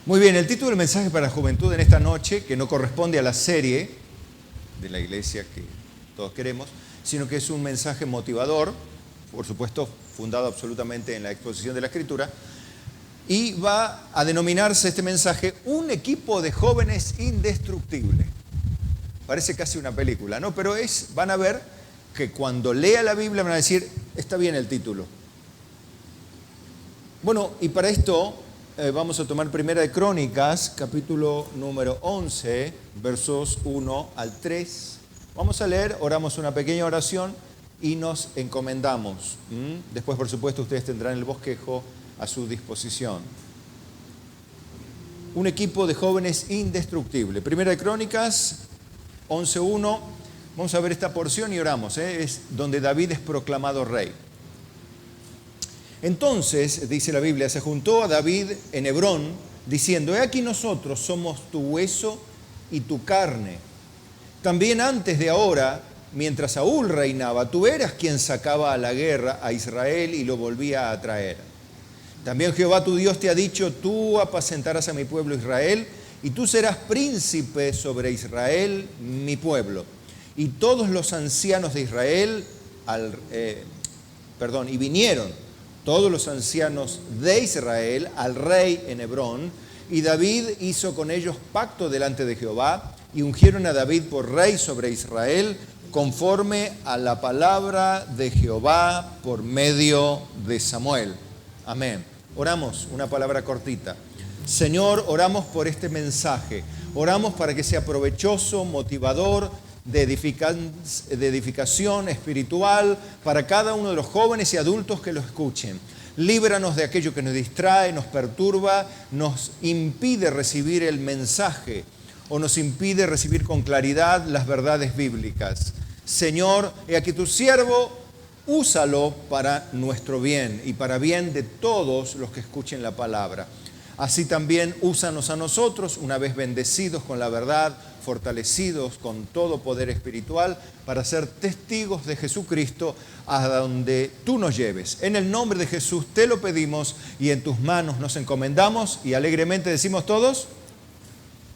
Muy bien, el título del mensaje para la juventud en esta noche, que no corresponde a la serie de la iglesia que todos queremos, sino que es un mensaje motivador, por supuesto fundado absolutamente en la exposición de la Escritura, y va a denominarse este mensaje un equipo de jóvenes indestructible. Parece casi una película, ¿no? Pero van a ver que cuando lea la Biblia van a decir, está bien el título. Bueno, y para esto vamos a tomar Primera de Crónicas, capítulo número 11, versos 1 al 3. Vamos a leer, oramos una pequeña oración y nos encomendamos. Después, por supuesto, ustedes tendrán el bosquejo a su disposición. Un equipo de jóvenes indestructible. Primera de Crónicas 11:1. Vamos a ver esta porción y oramos. Es donde David es proclamado rey. Entonces, dice la Biblia, se juntó a David en Hebrón, diciendo, he aquí nosotros somos tu hueso y tu carne. También antes de ahora, mientras Saúl reinaba, tú eras quien sacaba a la guerra a Israel y lo volvía a traer. También Jehová tu Dios te ha dicho, tú apacentarás a mi pueblo Israel, y tú serás príncipe sobre Israel, mi pueblo. Y todos los ancianos de Israel, y vinieron todos los ancianos de Israel al rey en Hebrón, y David hizo con ellos pacto delante de Jehová, y ungieron a David por rey sobre Israel, conforme a la palabra de Jehová por medio de Samuel. Amén. Oramos una palabra cortita. Señor, oramos por este mensaje. Oramos para que sea provechoso, motivador, de edificación espiritual para cada uno de los jóvenes y adultos que lo escuchen. Líbranos de aquello que nos distrae, nos perturba, nos impide recibir el mensaje o nos impide recibir con claridad las verdades bíblicas. Señor, he aquí tu siervo, úsalo para nuestro bien y para bien de todos los que escuchen la palabra. Así también úsanos a nosotros, una vez bendecidos con la verdad, fortalecidos con todo poder espiritual, para ser testigos de Jesucristo a donde tú nos lleves. En el nombre de Jesús te lo pedimos y en tus manos nos encomendamos y alegremente decimos todos,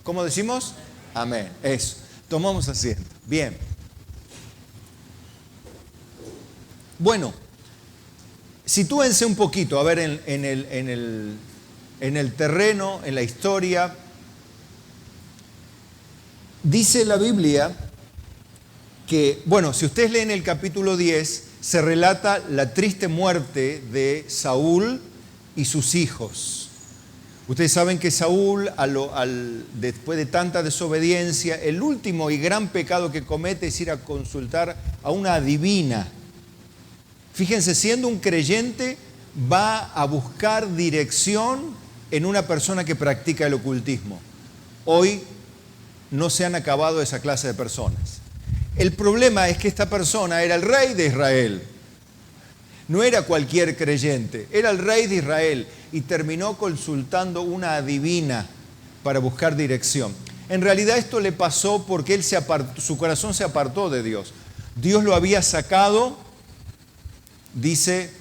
¿cómo decimos? Amén. Eso. Tomamos asiento. Bien. Bueno, sitúense un poquito, a ver, en el terreno, en la historia. Dice la Biblia que, bueno, si ustedes leen el capítulo 10, se relata la triste muerte de Saúl y sus hijos. Ustedes saben que Saúl, después de tanta desobediencia, el último y gran pecado que comete es ir a consultar a una adivina. Fíjense, siendo un creyente, va a buscar dirección en una persona que practica el ocultismo. Hoy no se han acabado esa clase de personas. El problema es que esta persona era el rey de Israel. No era cualquier creyente, era el rey de Israel y terminó consultando una adivina para buscar dirección. En realidad esto le pasó porque su corazón se apartó de Dios. Dios lo había sacado, dice,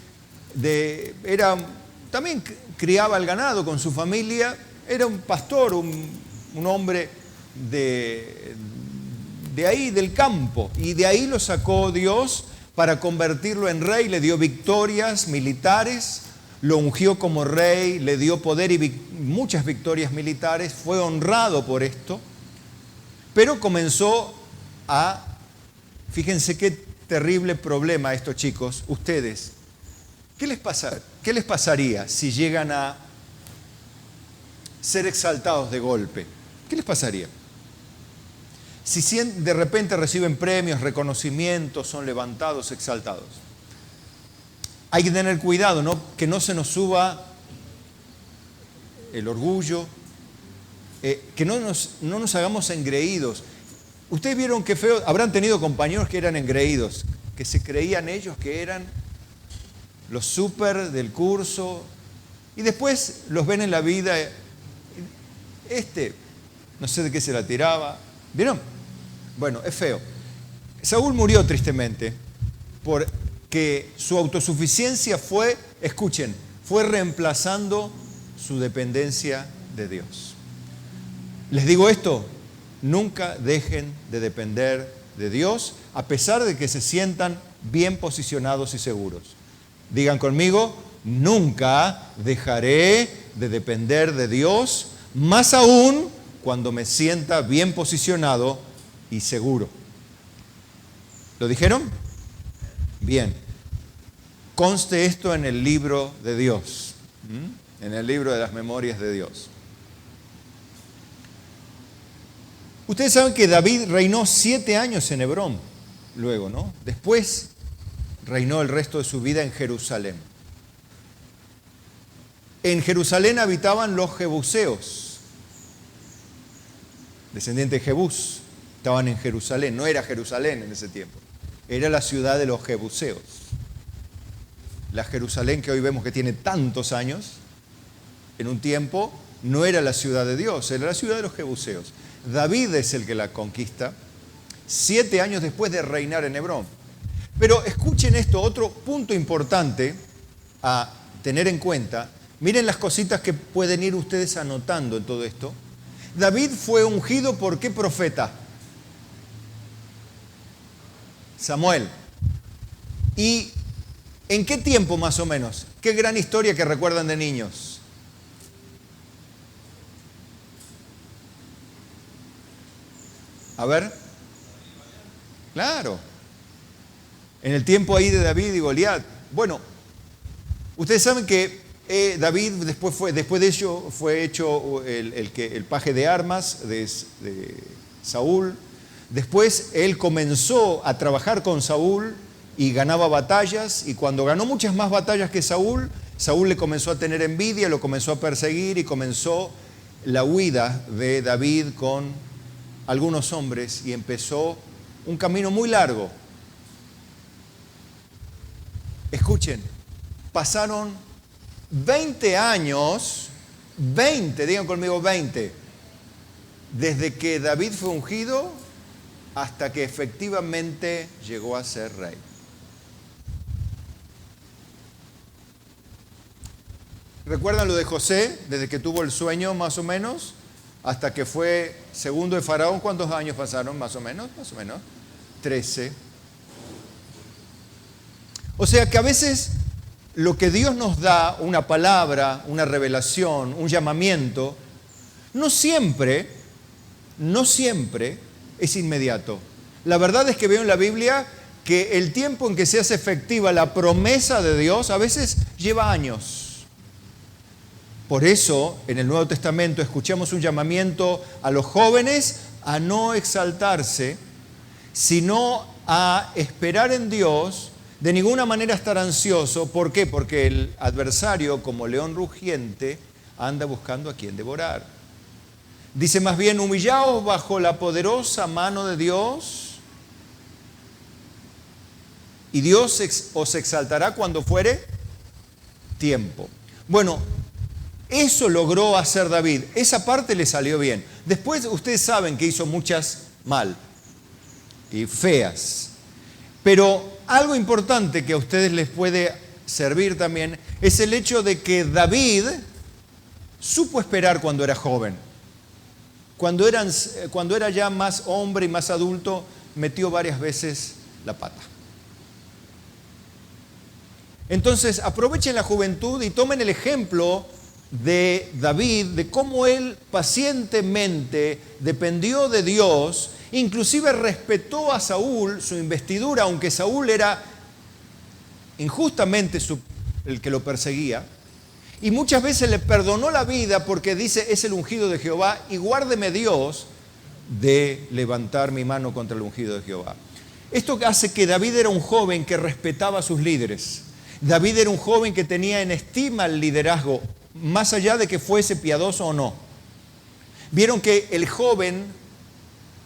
también criaba el ganado con su familia, era un pastor, un hombre de ahí, del campo, y de ahí lo sacó Dios para convertirlo en rey, le dio victorias militares, lo ungió como rey, le dio poder y muchas victorias militares, fue honrado por esto, pero comenzó fíjense qué terrible problema estos chicos, ustedes, ¿qué les pasaría si llegan a ser exaltados de golpe? ¿Qué les pasaría? Si de repente reciben premios, reconocimientos, son levantados, exaltados. Hay que tener cuidado, ¿no? Que no se nos suba el orgullo, que no nos hagamos engreídos. Ustedes vieron qué feo, habrán tenido compañeros que eran engreídos, que se creían ellos que eran los súper del curso, y después los ven en la vida, no sé de qué se la tiraba, ¿vieron? Bueno, es feo. Saúl murió tristemente porque su autosuficiencia fue reemplazando su dependencia de Dios. Les digo esto, nunca dejen de depender de Dios, a pesar de que se sientan bien posicionados y seguros. Digan conmigo, nunca dejaré de depender de Dios, más aún cuando me sienta bien posicionado y seguro. ¿Lo dijeron? Bien. Conste esto en el libro de Dios, en el libro de las memorias de Dios. Ustedes saben que David reinó 7 años en Hebrón, luego, ¿no? Después reinó el resto de su vida en Jerusalén. En Jerusalén habitaban los jebuseos, descendientes de Jebús, estaban en Jerusalén. No era Jerusalén en ese tiempo, era la ciudad de los jebuseos. La Jerusalén que hoy vemos que tiene tantos años, en un tiempo no era la ciudad de Dios, era la ciudad de los jebuseos. David es el que la conquista 7 años después de reinar en Hebrón. Pero escuchen esto, otro punto importante a tener en cuenta. Miren las cositas que pueden ir ustedes anotando en todo esto. David fue ungido por ¿qué profeta? Samuel. ¿Y en qué tiempo más o menos? Qué gran historia que recuerdan de niños. A ver. Claro. En el tiempo ahí de David y Goliat. Bueno, ustedes saben que David después de ello fue hecho el paje de armas de Saúl. Después él comenzó a trabajar con Saúl y ganaba batallas, y cuando ganó muchas más batallas que Saúl, Saúl le comenzó a tener envidia, lo comenzó a perseguir y comenzó la huida de David con algunos hombres y empezó un camino muy largo. Escuchen, pasaron 20 años, 20, digan conmigo 20, desde que David fue ungido hasta que efectivamente llegó a ser rey. ¿Recuerdan lo de José? Desde que tuvo el sueño más o menos hasta que fue segundo de Faraón, ¿cuántos años pasaron más o menos? 13. O sea que a veces lo que Dios nos da, una palabra, una revelación, un llamamiento, no siempre es inmediato. La verdad es que veo en la Biblia que el tiempo en que se hace efectiva la promesa de Dios a veces lleva años. Por eso, en el Nuevo Testamento escuchamos un llamamiento a los jóvenes a no exaltarse, sino a esperar en Dios, de ninguna manera estar ansioso. ¿Por qué? Porque el adversario, como león rugiente, anda buscando a quien devorar. Dice más bien, humillaos bajo la poderosa mano de Dios, y Dios os exaltará cuando fuere tiempo. Bueno, eso logró hacer David. Esa parte le salió bien. Después ustedes saben que hizo muchas mal y feas. Pero algo importante que a ustedes les puede servir también es el hecho de que David supo esperar cuando era joven. Cuando era ya más hombre y más adulto, metió varias veces la pata. Entonces, aprovechen la juventud y tomen el ejemplo de David, de cómo él pacientemente dependió de Dios, inclusive respetó a Saúl, su investidura, aunque Saúl era injustamente el que lo perseguía, y muchas veces le perdonó la vida porque dice, es el ungido de Jehová, y guárdeme Dios de levantar mi mano contra el ungido de Jehová. Esto hace que David era un joven que respetaba a sus líderes. David era un joven que tenía en estima el liderazgo, más allá de que fuese piadoso o no. Vieron que el joven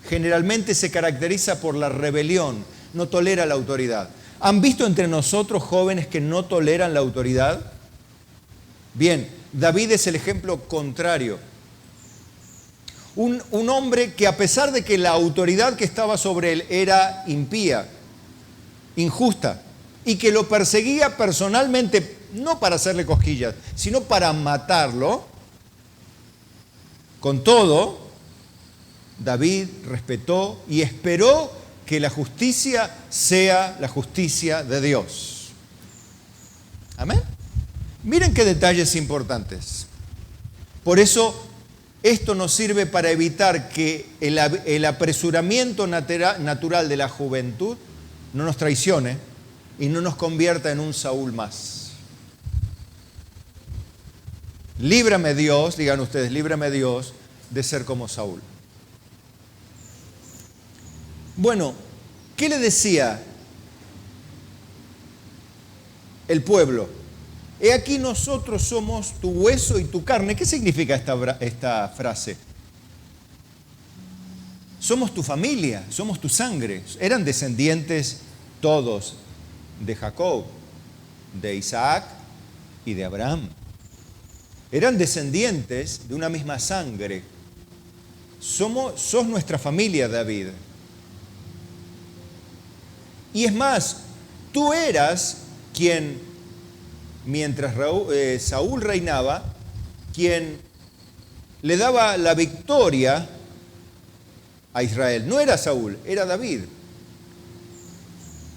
generalmente se caracteriza por la rebelión, no tolera la autoridad. ¿Han visto entre nosotros jóvenes que no toleran la autoridad? Bien, David es el ejemplo contrario. Un hombre que, a pesar de que la autoridad que estaba sobre él era impía, injusta, y que lo perseguía personalmente, no para hacerle cosquillas, sino para matarlo, Con todo, David respetó y esperó que la justicia sea la justicia de Dios. Amén. Miren qué detalles importantes. Por eso, esto nos sirve para evitar que el apresuramiento natural de la juventud no nos traicione y no nos convierta en un Saúl más. Líbrame Dios, digan ustedes, líbrame Dios de ser como Saúl. Bueno, ¿qué le decía el pueblo? He aquí nosotros somos tu hueso y tu carne. ¿Qué significa esta frase? Somos tu familia, somos tu sangre. Eran descendientes todos de Jacob, de Isaac y de Abraham. Eran descendientes de una misma sangre. Sos nuestra familia, David. Y es más, tú eras quien, mientras Saúl reinaba, quien le daba la victoria a Israel. No era Saúl, era David.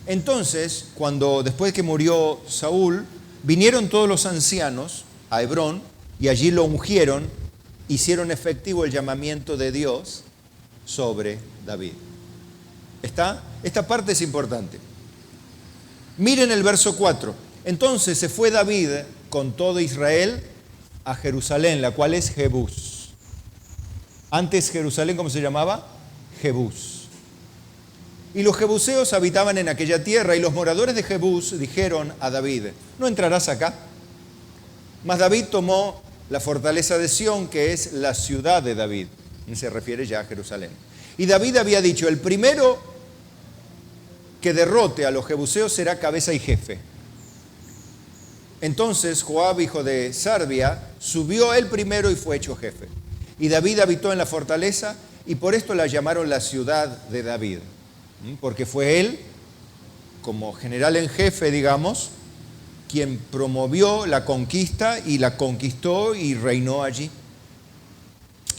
Entonces, después que murió Saúl, vinieron todos los ancianos a Hebrón y allí lo ungieron, hicieron efectivo el llamamiento de Dios sobre David. Esta parte es importante. Miren el verso 4. Entonces se fue David con todo Israel a Jerusalén, la cual es Jebús. Antes Jerusalén, ¿cómo se llamaba? Jebús. Y los jebuseos habitaban en aquella tierra, y los moradores de Jebús dijeron a David: ¿no entrarás acá? Mas David tomó la fortaleza de Sión, que es la ciudad de David. Y se refiere ya a Jerusalén. Y David había dicho: el primero que derrote a los jebuseos será cabeza y jefe. Entonces Joab, hijo de Sarvia, subió él primero y fue hecho jefe. Y David habitó en la fortaleza, y por esto la llamaron la ciudad de David. Porque fue él, como general en jefe, digamos, quien promovió la conquista y la conquistó y reinó allí.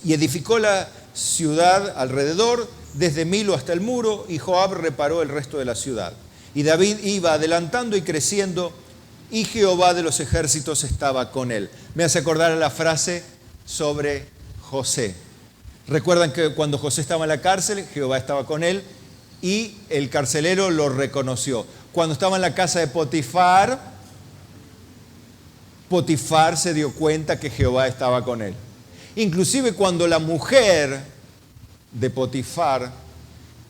Y edificó la ciudad alrededor, desde Milo hasta el muro, y Joab reparó el resto de la ciudad. Y David iba adelantando y creciendo, y Jehová de los ejércitos estaba con él. Me hace acordar a la frase sobre José. Recuerdan que cuando José estaba en la cárcel, Jehová estaba con él, y el carcelero lo reconoció. Cuando estaba en la casa de Potifar, Potifar se dio cuenta que Jehová estaba con él. Inclusive cuando la mujer de Potifar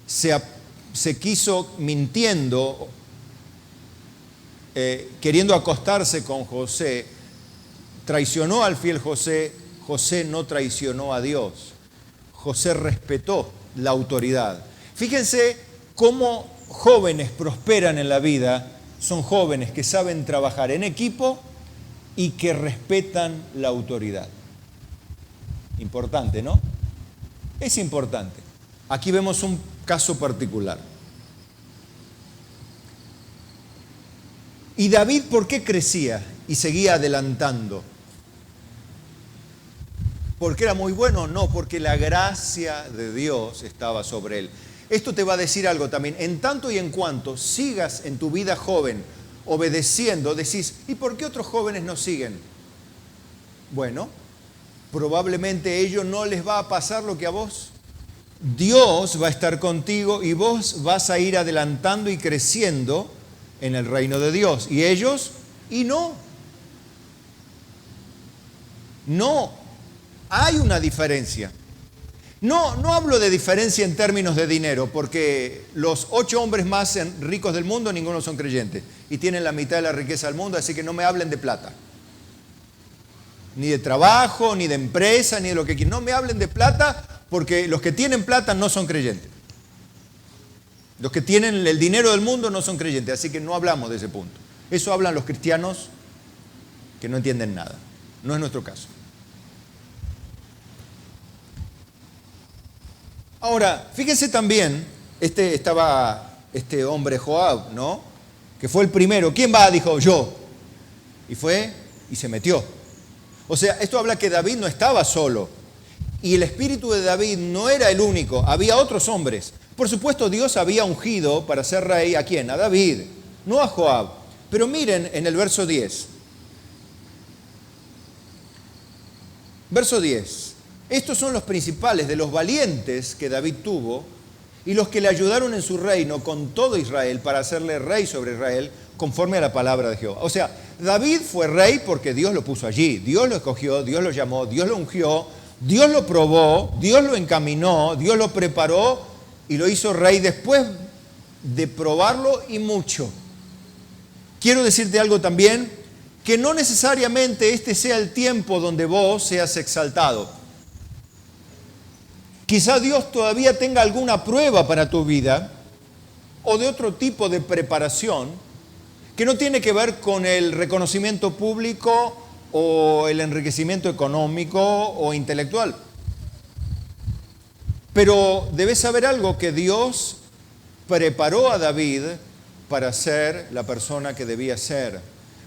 se quiso mintiendo, queriendo acostarse con José, traicionó al fiel José. José no traicionó a Dios. José respetó la autoridad. Fíjense cómo jóvenes prosperan en la vida. Son jóvenes que saben trabajar en equipo y que respetan la autoridad. Importante, ¿no? Es importante. Aquí vemos un caso particular. ¿Y David por qué crecía y seguía adelantando? ¿Porque era muy bueno? No, porque la gracia de Dios estaba sobre él. Esto te va a decir algo también. En tanto y en cuanto sigas en tu vida joven obedeciendo, decís: ¿y por qué otros jóvenes no siguen? Bueno, probablemente a ellos no les va a pasar lo que a vos. Dios va a estar contigo y vos vas a ir adelantando y creciendo en el reino de Dios. Y ellos, y no. No, hay una diferencia. No hablo de diferencia en términos de dinero, porque los 8 hombres más ricos del mundo, ninguno son creyentes. Y tienen la mitad de la riqueza del mundo, así que no me hablen de plata. Ni de trabajo, ni de empresa, ni de lo que quieran. No me hablen de plata, porque los que tienen plata no son creyentes. Los que tienen el dinero del mundo no son creyentes, así que no hablamos de ese punto. Eso hablan los cristianos que no entienden nada. No es nuestro caso. Ahora, fíjense también, estaba este hombre Joab, ¿no? Que fue el primero. ¿Quién va? Dijo: yo. Y fue y se metió. O sea, esto habla que David no estaba solo. Y el espíritu de David no era el único, había otros hombres. Por supuesto, Dios había ungido para ser rey ¿a quién? A David, no a Joab. Pero miren en el verso 10. Verso 10. Estos son los principales de los valientes que David tuvo y los que le ayudaron en su reino con todo Israel para hacerle rey sobre Israel conforme a la palabra de Jehová. O sea, David fue rey porque Dios lo puso allí. Dios lo escogió, Dios lo llamó, Dios lo ungió, Dios lo probó, Dios lo encaminó, Dios lo preparó y lo hizo rey después de probarlo y mucho. Quiero decirte algo también, que no necesariamente este sea el tiempo donde vos seas exaltado. Quizá Dios todavía tenga alguna prueba para tu vida o de otro tipo de preparación que no tiene que ver con el reconocimiento público o el enriquecimiento económico o intelectual. Pero debes saber algo, que Dios preparó a David para ser la persona que debía ser.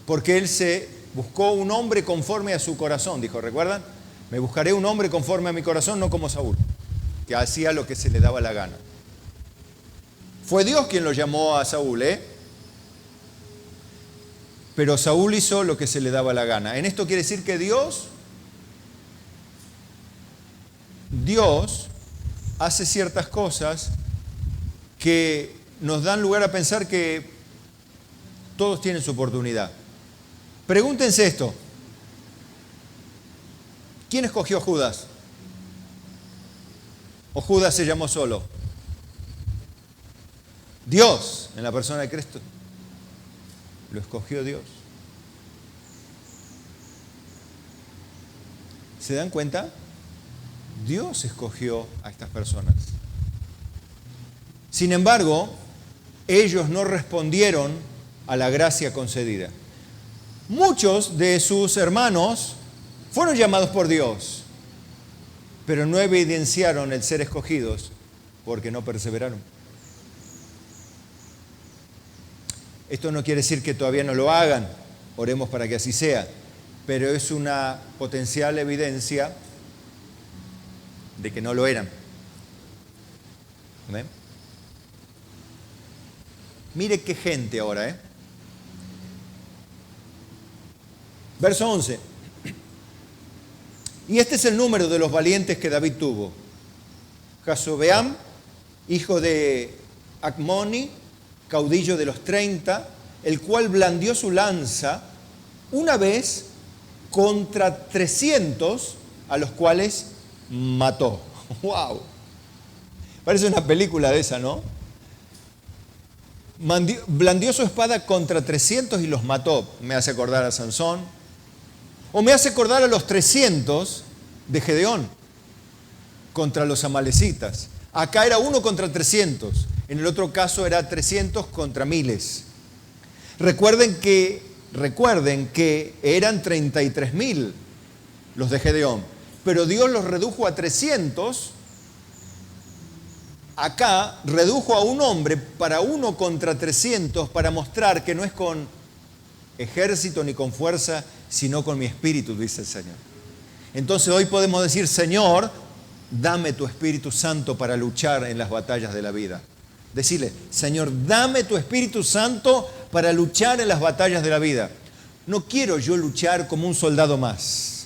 Porque él se buscó un hombre conforme a su corazón, dijo, ¿recuerdan? Me buscaré un hombre conforme a mi corazón, no como Saúl, que hacía lo que se le daba la gana. Fue Dios quien lo llamó a Saúl, pero Saúl hizo lo que se le daba la gana. En esto quiere decir que Dios hace ciertas cosas que nos dan lugar a pensar que todos tienen su oportunidad. Pregúntense esto. ¿Quién escogió a Judas? ¿O Judas se llamó solo? Dios, en la persona de Cristo. Lo escogió Dios. ¿Se dan cuenta? Dios escogió a estas personas. Sin embargo, ellos no respondieron a la gracia concedida. Muchos de sus hermanos fueron llamados por Dios, pero no evidenciaron el ser escogidos porque no perseveraron. Esto no quiere decir que todavía no lo hagan, oremos para que así sea, pero es una potencial evidencia de que no lo eran. ¿Amén? Mire qué gente ahora, Verso 11. Y este es el número de los valientes que David tuvo. Jasobeam, hijo de Acmoni, caudillo de los 30, el cual blandió su lanza una vez contra 300, a los cuales mató. ¡Wow! Parece una película de esa, ¿no? Blandió su espada contra 300 y los mató. Me hace acordar a Sansón. O me hace acordar a los 300 de Gedeón contra los amalecitas. Acá era 1 contra 300. En el otro caso era 300 contra miles. Recuerden que eran 33.000 los de Gedeón. Pero Dios los redujo a 300. Acá redujo a un hombre para 1 contra 300 para mostrar que no es con ejército ni con fuerza, sino con mi espíritu, dice el Señor. Entonces hoy podemos decir, Señor, dame tu Espíritu Santo para luchar en las batallas de la vida. Decirle, Señor, dame tu Espíritu Santo para luchar en las batallas de la vida. No quiero yo luchar como un soldado más.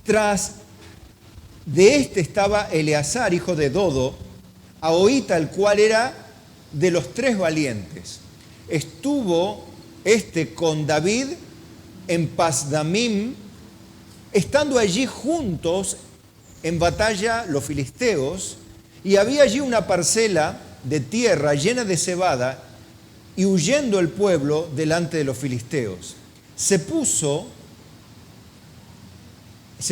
Tras de este estaba Eleazar, hijo de Dodo, Ahoita, el cual era de los 3 valientes. Estuvo con David en Pasdamim, estando allí juntos en batalla los filisteos, y había allí una parcela de tierra llena de cebada, y huyendo el pueblo delante de los filisteos. Se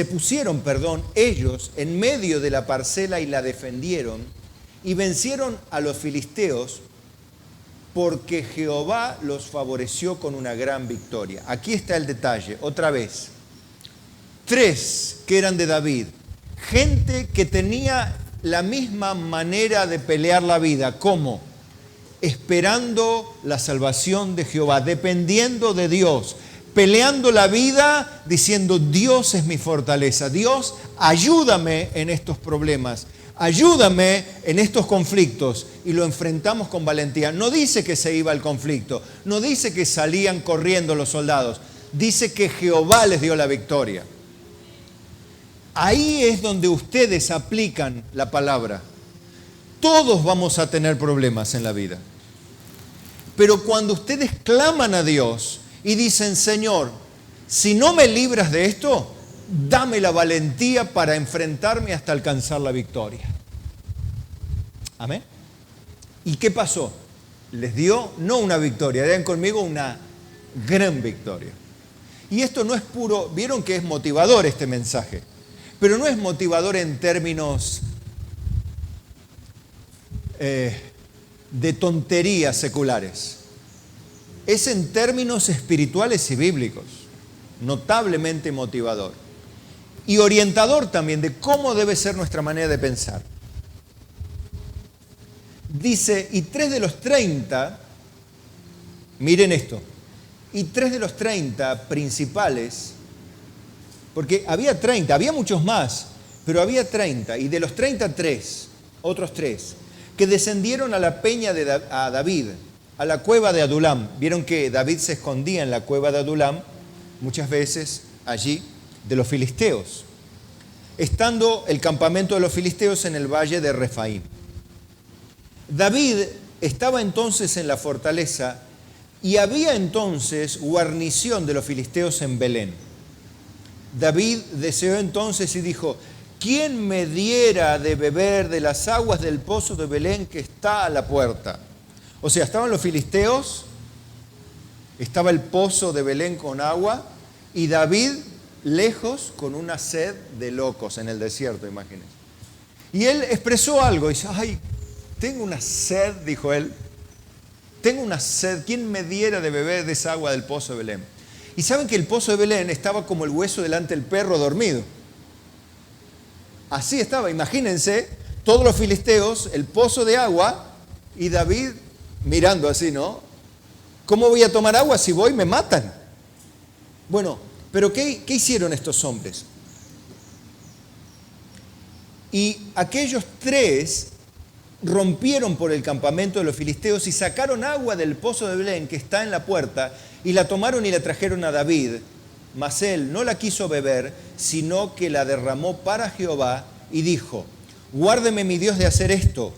pusieron ellos en medio de la parcela y la defendieron, y vencieron a los filisteos, porque Jehová los favoreció con una gran victoria. Aquí está el detalle, otra vez. 3 que eran de David, gente que tenía la misma manera de pelear la vida. ¿Cómo? Esperando la salvación de Jehová, dependiendo de Dios, peleando la vida diciendo, Dios es mi fortaleza. Dios, ayúdame en estos problemas. Ayúdame en estos conflictos. Y lo enfrentamos con valentía. No dice que se iba al conflicto. No dice que salían corriendo los soldados. Dice que Jehová les dio la victoria. Ahí es donde ustedes aplican la palabra. Todos vamos a tener problemas en la vida. Pero cuando ustedes claman a Dios y dicen, Señor, si no me libras de esto, dame la valentía para enfrentarme hasta alcanzar la victoria. Amén. ¿Y qué pasó? Les dio no una victoria, vean conmigo, una gran victoria. Y esto no es puro, vieron que es motivador este mensaje, pero no es motivador en términos de tonterías seculares. Es en términos espirituales y bíblicos, notablemente motivador. Y orientador también de cómo debe ser nuestra manera de pensar. Dice, y 3 de los 30, miren esto, y 3 de los 30 principales, porque había 30, había muchos más, pero había 30, y de los 33, otros 3, que descendieron a la peña de David, a la cueva de Adulam. Vieron que David se escondía en la cueva de Adulam, muchas veces allí, de los filisteos, estando el campamento de los filisteos en el valle de Refaim. David estaba entonces en la fortaleza y había entonces guarnición de los filisteos en Belén. David deseó entonces y dijo, ¿quién me diera de beber de las aguas del pozo de Belén que está a la puerta? O sea, estaban los filisteos, estaba el pozo de Belén con agua y David lejos con una sed de locos en el desierto, imagínense. Y él expresó algo, dice, ay, tengo una sed, dijo él, tengo una sed, ¿quién me diera de beber de esa agua del pozo de Belén? Y saben que el pozo de Belén estaba como el hueso delante del perro dormido. Así estaba, imagínense, todos los filisteos, el pozo de agua y David mirando así, ¿no? ¿Cómo voy a tomar agua? Si voy me matan. Bueno, pero ¿qué hicieron estos hombres? Y aquellos 3 rompieron por el campamento de los filisteos y sacaron agua del pozo de Belén que está en la puerta y la tomaron y la trajeron a David, mas él no la quiso beber, sino que la derramó para Jehová y dijo, guárdeme mi Dios de hacer esto.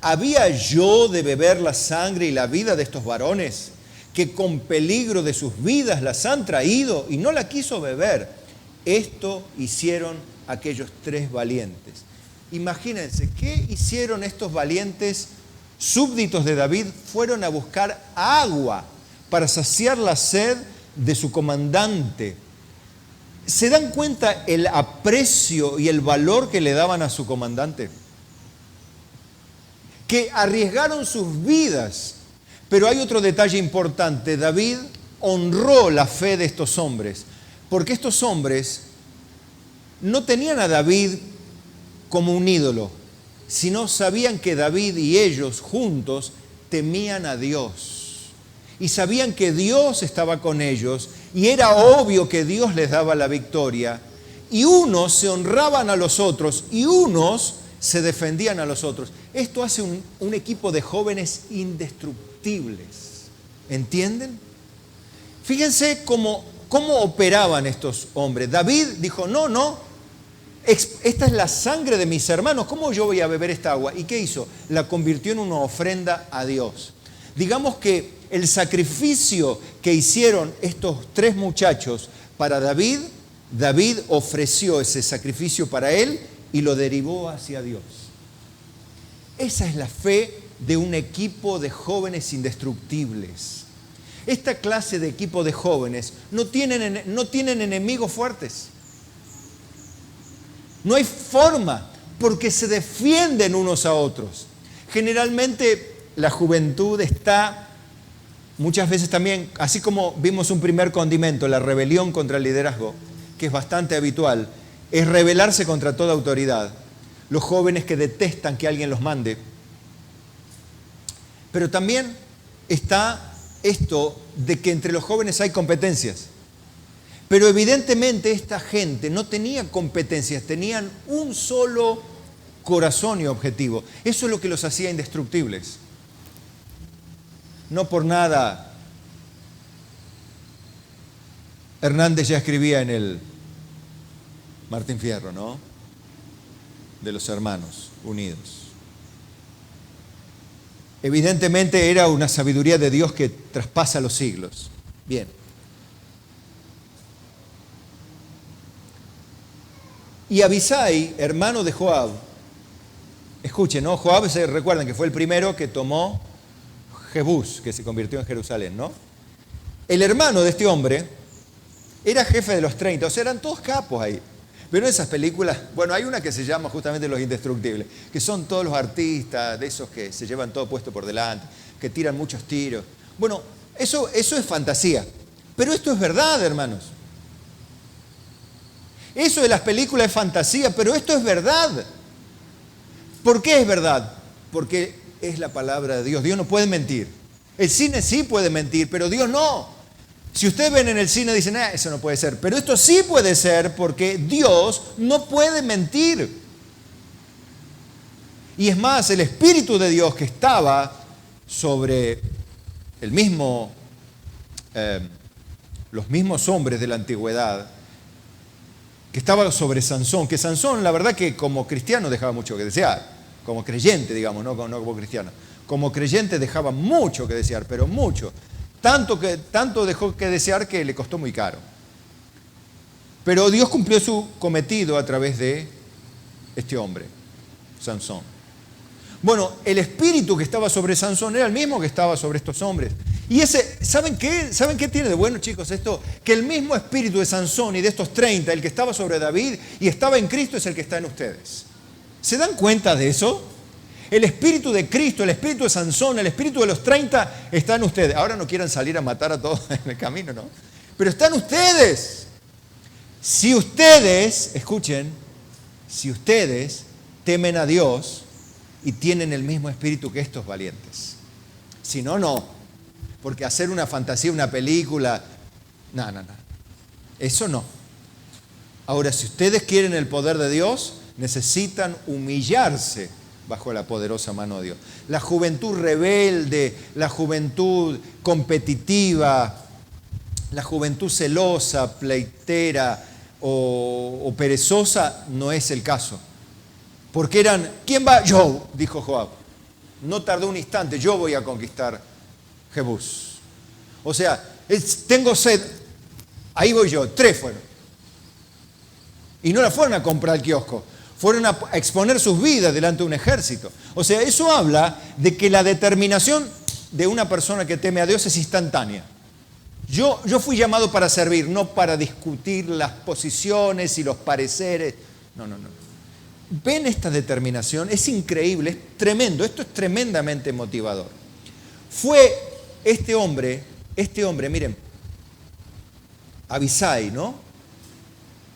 ¿Había yo de beber la sangre y la vida de estos varones que con peligro de sus vidas las han traído y no la quiso beber? Esto hicieron aquellos 3 valientes. Imagínense, ¿qué hicieron estos valientes súbditos de David? Fueron a buscar agua para saciar la sed de su comandante. ¿Se dan cuenta el aprecio y el valor que le daban a su comandante? Que arriesgaron sus vidas. Pero hay otro detalle importante. David honró la fe de estos hombres, porque estos hombres no tenían a David como un ídolo, sino sabían que David y ellos juntos temían a Dios y sabían que Dios estaba con ellos y era obvio que Dios les daba la victoria, y unos se honraban a los otros y unos se defendían a los otros. Esto hace un equipo de jóvenes indestructibles. ¿Entienden? Fíjense cómo operaban estos hombres. David dijo, no, esta es la sangre de mis hermanos, ¿cómo yo voy a beber esta agua? ¿Y qué hizo? La convirtió en una ofrenda a Dios. Digamos que el sacrificio que hicieron estos 3 muchachos para David, David ofreció ese sacrificio para él y lo derivó hacia Dios. Esa es la fe de un equipo de jóvenes indestructibles. Esta clase de equipo de jóvenes no tienen enemigos fuertes. No hay forma, porque se defienden unos a otros. Generalmente la juventud está, muchas veces también, así como vimos un primer condimento, la rebelión contra el liderazgo, que es bastante habitual, es rebelarse contra toda autoridad. Los jóvenes que detestan que alguien los mande. Pero también está esto de que entre los jóvenes hay competencias. Pero evidentemente esta gente no tenía competencias, tenían un solo corazón y objetivo. Eso es lo que los hacía indestructibles. No por nada Hernández ya escribía en el Martín Fierro, ¿no? De los hermanos unidos. Evidentemente era una sabiduría de Dios que traspasa los siglos. Bien. Y Abisai, hermano de Joab, escuchen, ¿no? Joab, se recuerdan que fue el primero que tomó Jebús, que se convirtió en Jerusalén, ¿no? El hermano de este hombre era jefe de los 30, o sea, eran todos capos ahí. Pero en esas películas, bueno, hay una que se llama justamente Los Indestructibles, que son todos los artistas, de esos que se llevan todo puesto por delante, que tiran muchos tiros. Bueno, eso es fantasía, pero esto es verdad, hermanos. Eso de las películas es fantasía, pero esto es verdad. ¿Por qué es verdad? Porque es la palabra de Dios. Dios no puede mentir. El cine sí puede mentir, pero Dios no. Si ustedes ven en el cine y dicen, eso no puede ser. Pero esto sí puede ser porque Dios no puede mentir. Y es más, el Espíritu de Dios que estaba sobre el mismo, los mismos hombres de la antigüedad, que estaba sobre Sansón, que Sansón la verdad que como cristiano dejaba mucho que desear, como creyente digamos, no como cristiano, como creyente dejaba mucho que desear, pero mucho, tanto dejó que desear que le costó muy caro. Pero Dios cumplió su cometido a través de este hombre, Sansón. Bueno, el espíritu que estaba sobre Sansón era el mismo que estaba sobre estos hombres. Y ese, ¿saben qué? ¿Saben qué tiene de bueno, chicos, esto? Que el mismo espíritu de Sansón y de estos 30, el que estaba sobre David y estaba en Cristo, es el que está en ustedes. ¿Se dan cuenta de eso? El espíritu de Cristo, el espíritu de Sansón, el espíritu de los 30 está en ustedes. Ahora no quieran salir a matar a todos en el camino, ¿no? Pero están ustedes. Si ustedes, escuchen, si ustedes temen a Dios y tienen el mismo espíritu que estos valientes. Si no, no. Porque hacer una fantasía, una película, no. Eso no. Ahora, si ustedes quieren el poder de Dios, necesitan humillarse bajo la poderosa mano de Dios. La juventud rebelde, la juventud competitiva, la juventud celosa, pleitera o perezosa, no es el caso. Porque eran, ¿quién va? Yo, dijo Joab. No tardó un instante, yo voy a conquistar Jebús. O sea, tengo sed, ahí voy yo, 3 fueron. Y no la fueron a comprar al kiosco, fueron a exponer sus vidas delante de un ejército. O sea, eso habla de que la determinación de una persona que teme a Dios es instantánea. Yo fui llamado para servir, no para discutir las posiciones y los pareceres. No. ¿Ven esta determinación? Es increíble, es tremendo, esto es tremendamente motivador. Fue este hombre, miren, Abisai, ¿no?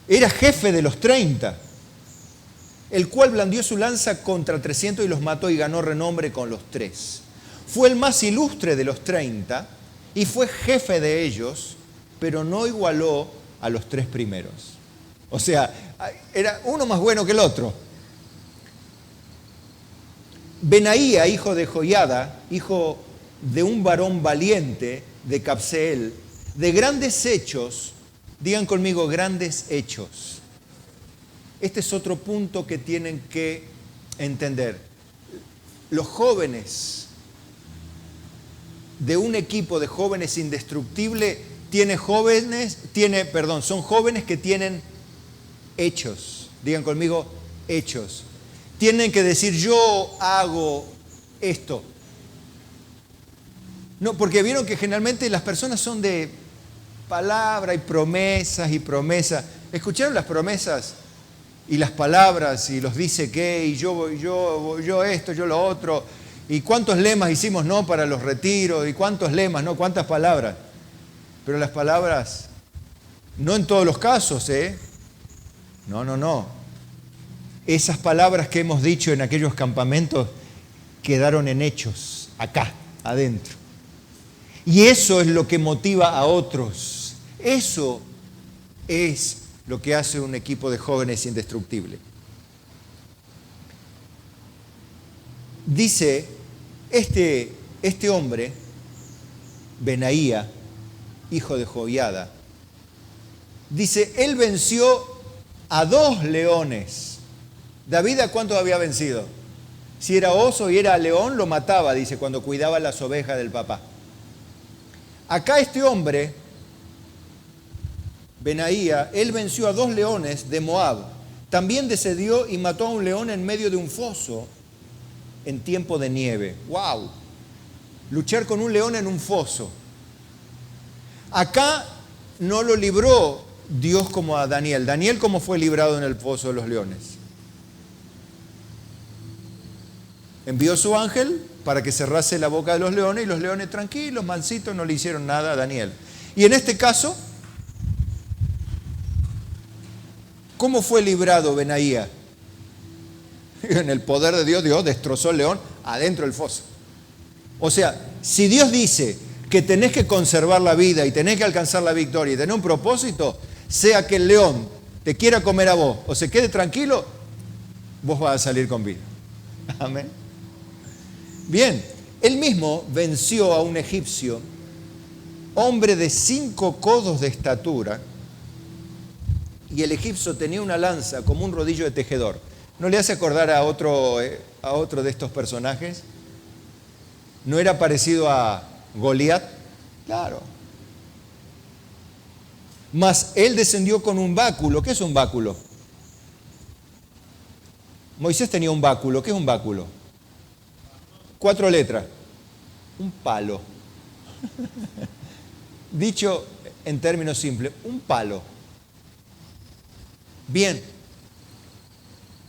Era jefe de los 30, el cual blandió su lanza contra 300 y los mató y ganó renombre con los 3. Fue el más ilustre de los 30 y fue jefe de ellos, pero no igualó a los 3 primeros. O sea, era uno más bueno que el otro. Benaía, hijo de Joiada, hijo de un varón valiente de Cabseel, de grandes hechos, digan conmigo, grandes hechos. Este es otro punto que tienen que entender. Los jóvenes de un equipo de jóvenes indestructible son jóvenes que tienen hechos. Digan conmigo, hechos. Tienen que decir, yo hago esto. No, porque vieron que generalmente las personas son de palabra y promesas y promesas. ¿Escucharon las promesas y las palabras y los dice qué? Y yo esto, yo lo otro. ¿Y cuántos lemas hicimos no para los retiros? ¿Y cuántos lemas, no? ¿Cuántas palabras? Pero las palabras, no en todos los casos, ¿eh? No. Esas palabras que hemos dicho en aquellos campamentos quedaron en hechos, acá, adentro. Y eso es lo que motiva a otros. Eso es lo que hace un equipo de jóvenes indestructible. Dice, este hombre, Benaía, hijo de Joiada, dice, él venció a 2 leones. David, ¿a cuántos había vencido? Si era oso y era león, lo mataba, dice, cuando cuidaba las ovejas del papá. Acá este hombre, Benaía, él venció a 2 leones de Moab. También descendió y mató a un león en medio de un foso en tiempo de nieve. ¡Wow! Luchar con un león en un foso. Acá no lo libró Dios como a Daniel. Daniel, ¿cómo fue librado en el foso de los leones? Envió su ángel para que cerrase la boca de los leones y los leones tranquilos, mansitos, no le hicieron nada a Daniel. Y en este caso, ¿cómo fue librado Benaía? En el poder de Dios, Dios destrozó el león adentro del foso. O sea, si Dios dice que tenés que conservar la vida y tenés que alcanzar la victoria y tener un propósito, sea que el león te quiera comer a vos o se quede tranquilo, vos vas a salir con vida. Amén. Bien, él mismo venció a un egipcio, hombre de 5 codos de estatura, y el egipcio tenía una lanza como un rodillo de tejedor. ¿No le hace acordar a otro de estos personajes? ¿No era parecido a Goliat? Claro. Mas él descendió con un báculo. ¿Qué es un báculo? Moisés tenía un báculo. ¿Qué es un báculo? 4 letras. Un palo. Dicho en términos simples, un palo. Bien.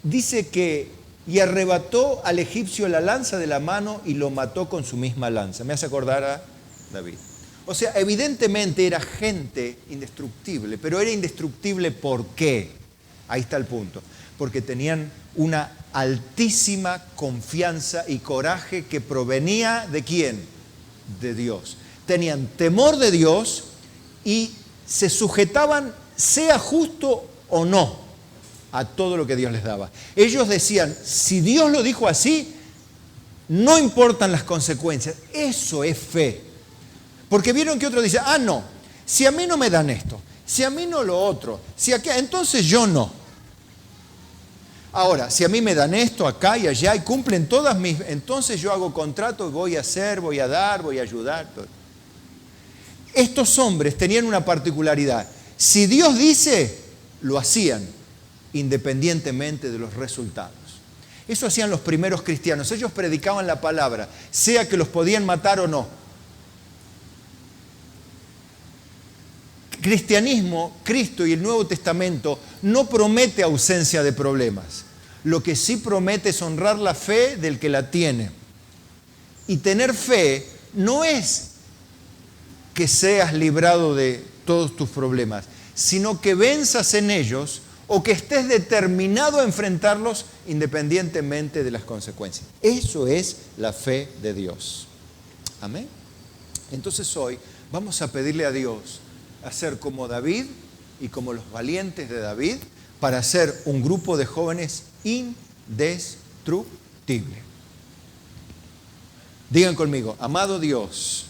Dice que y arrebató al egipcio la lanza de la mano y lo mató con su misma lanza. Me hace acordar a David. O sea, evidentemente era gente indestructible, pero era indestructible ¿por qué? Ahí está el punto. Porque tenían una altísima confianza y coraje que provenía ¿de quién? De Dios. Tenían temor de Dios y se sujetaban, sea justo o no, a todo lo que Dios les daba. Ellos decían, si Dios lo dijo así, no importan las consecuencias. Eso es fe. Porque vieron que otro dice, no, si a mí no me dan esto, si a mí no lo otro, si acá, entonces yo no. Ahora, si a mí me dan esto acá y allá y cumplen todas mis, entonces yo hago contrato y voy a hacer, voy a dar, voy a ayudar. Todo. Estos hombres tenían una particularidad. Si Dios dice, lo hacían, independientemente de los resultados. Eso hacían los primeros cristianos. Ellos predicaban la palabra, sea que los podían matar o no. Cristianismo, Cristo y el Nuevo Testamento no promete ausencia de problemas. Lo que sí promete es honrar la fe del que la tiene. Y tener fe no es que seas librado de todos tus problemas, sino que venzas en ellos o que estés determinado a enfrentarlos independientemente de las consecuencias. Eso es la fe de Dios. Amén. Entonces hoy vamos a pedirle a Dios a ser como David y como los valientes de David para ser un grupo de jóvenes indestructible. Digan conmigo, amado Dios,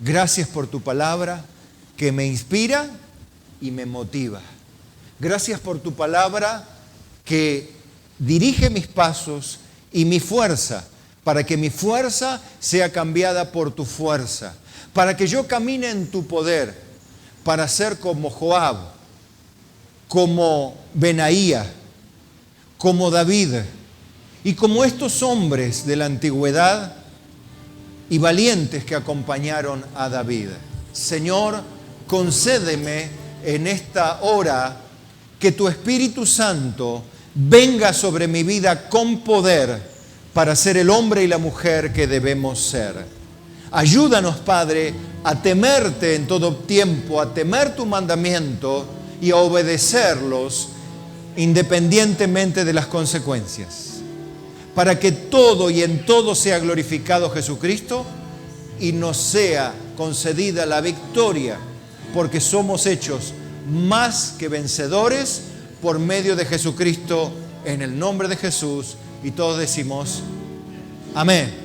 gracias por tu palabra que me inspira y me motiva. Gracias por tu palabra que dirige mis pasos y mi fuerza, para que mi fuerza sea cambiada por tu fuerza, para que yo camine en tu poder, para ser como Joab, como Benaía, como David y como estos hombres de la antigüedad y valientes que acompañaron a David. Señor, concédeme en esta hora que tu Espíritu Santo venga sobre mi vida con poder para ser el hombre y la mujer que debemos ser. Ayúdanos, Padre, a temerte en todo tiempo, a temer tu mandamiento y a obedecerlos independientemente de las consecuencias, para que todo y en todo sea glorificado Jesucristo y nos sea concedida la victoria, porque somos hechos más que vencedores por medio de Jesucristo, en el nombre de Jesús. Y todos decimos, amén.